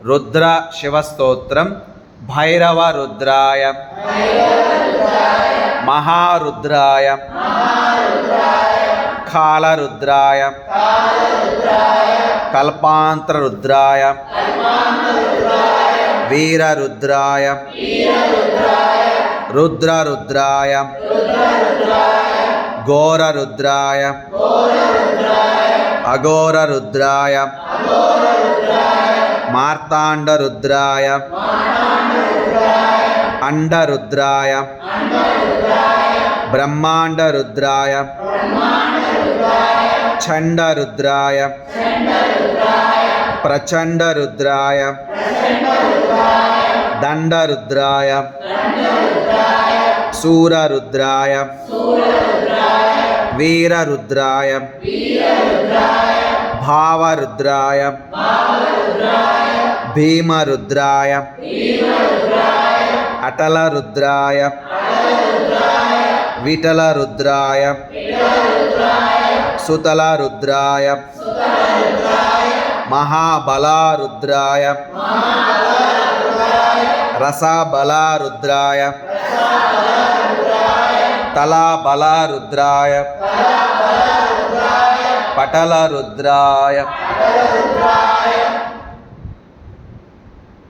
రుద్ర శివస్తోత్రం. భైరవ రుద్రాయ, మహారుద్రాయ, కాళరుద్రాయ, కల్పాంతర రుద్రాయ, వీరరుద్రాయ, రుద్రరుద్రాయ, ఘోరరుద్రాయ, అఘోరరుద్రాయ, మార్తాండరుద్రాయ, అండరుద్రాయ, బ్రహ్మాండరుద్రాయ, చండరుద్రాయ, ప్రచండరుద్రాయ, దండరుద్రాయ, శూరరుద్రాయ, వీరరుద్రాయ, భావరుద్రాయ, భీమరుద్రాయ, అటలరుద్రాయ,